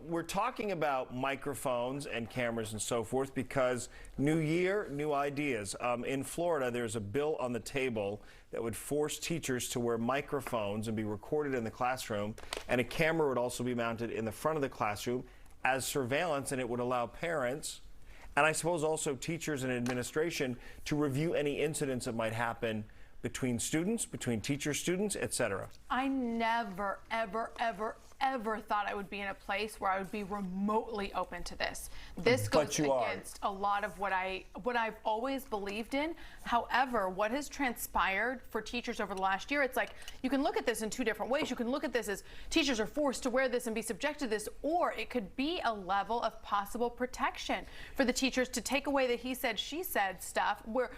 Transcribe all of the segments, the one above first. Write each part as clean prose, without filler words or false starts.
We're talking about microphones and cameras and so forth because new year, new ideas. In Florida, there's a bill on the table that would force teachers to wear microphones and be recorded in the classroom, and a camera would also be mounted in the front of the classroom as surveillance, and it would allow parents and I suppose also teachers and administration to review any incidents that might happen between students, between teachers, students, etc. I never, ever thought I would be in a place where I would be remotely open to this. This goes against a lot of what I've always believed in. However, what has transpired for teachers over the last year, it's like you can look at this in two different ways. You can look at this as teachers are forced to wear this and be subjected to this, or it could be a level of possible protection for the teachers to take away the he said, she said stuff where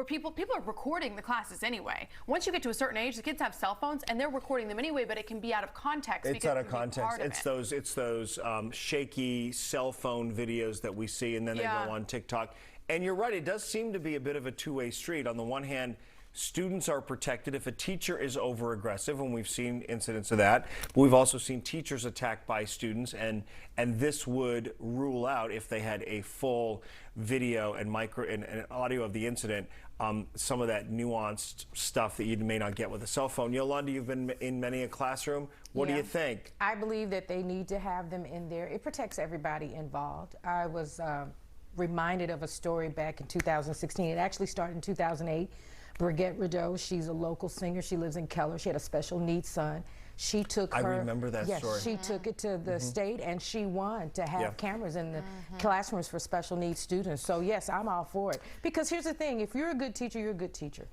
people are recording the classes anyway. Once you get to a certain age, the kids have cell phones and they're recording them anyway, but it can be out of context. It's out of context. It's those shaky cell phone videos that we see, and then they go on TikTok. And you're right, it does seem to be a bit of a two-way street. On the one hand, students are protected if a teacher is over-aggressive, and we've seen incidents of that. But we've also seen teachers attacked by students, and this would rule out, if they had a full video and audio of the incident, some of that nuanced stuff that you may not get with a cell phone. Yolanda, you've been in many a classroom. What do you think? I believe that they need to have them in there. It protects everybody involved. I was reminded of a story back in 2016. It actually started in 2008. Brigitte Rideau, she's a local singer. She lives in Keller. She had a special needs son. She took her. I remember that story. Yes, she took it to the state, and she won to have cameras in the classrooms for special needs students. So yes, I'm all for it. Because here's the thing: if you're a good teacher, you're a good teacher.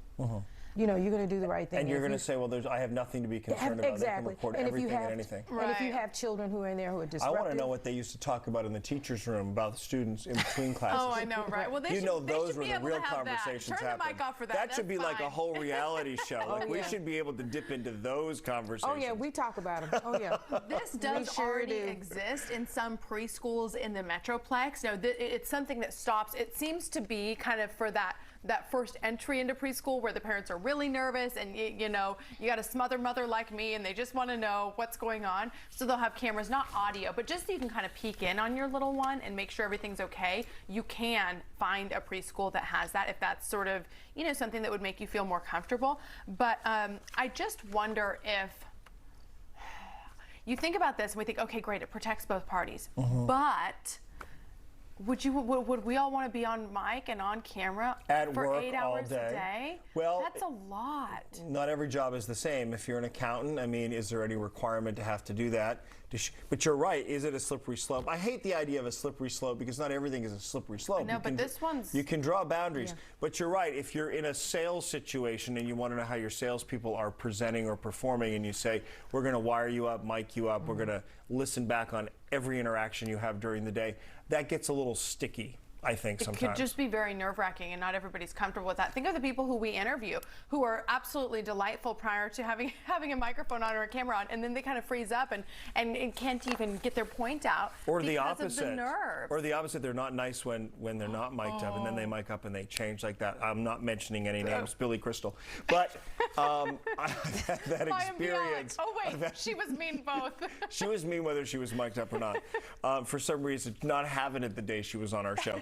You know, you're going to do the right thing. And you're going to say, well, I have nothing to be concerned about. Exactly. I can record everything and anything. And if you have children who are in there who are disruptive. I want to know what they used to talk about in the teacher's room about the students in between classes. Oh, I know, right? Well, those were the real conversations happening. Turn the mic off for that. That should be like a whole reality show. Like we should be able to dip into those conversations. Oh yeah, we talk about them. Oh yeah. This does already exist in some preschools in the Metroplex. No, it's something that stops. It seems to be kind of for that first entry into preschool where the parents are really nervous and you know, you got a smother mother like me and they just want to know what's going on. So they'll have cameras, not audio, but just so you can kind of peek in on your little one and make sure everything's okay. You can find a preschool that has that if that's sort of, you know, something that would make you feel more comfortable. But I just wonder if you think about this and we think, okay, great, it protects both parties, but would we all want to be on mic and on camera for 8 hours a day? Well, that's a lot. Not every job is the same. If you're an accountant, I mean, is there any requirement to have to do that? But you're right. Is it a slippery slope? I hate the idea of a slippery slope because not everything is a slippery slope. No, but this one's... You can draw boundaries. But you're right. If you're in a sales situation and you want to know how your salespeople are presenting or performing, and you say, we're going to wire you up, mic you up, we're going to listen back on every interaction you have during the day, that gets a little sticky, I think, sometimes. It could just be very nerve-wracking, and not everybody's comfortable with that. Think of the people who we interview who are absolutely delightful prior to having a microphone on or a camera on, and then they kind of freeze up and can't even get their point out or because the opposite. Of the nerves. Or the opposite, they're not nice when they're not mic'd up, and then they mic up and they change like that. I'm not mentioning any names, Billy Crystal. But that experience... Oh, wait, she was mean both. She was mean whether she was mic'd up or not. For some reason, not having it the day she was on our show.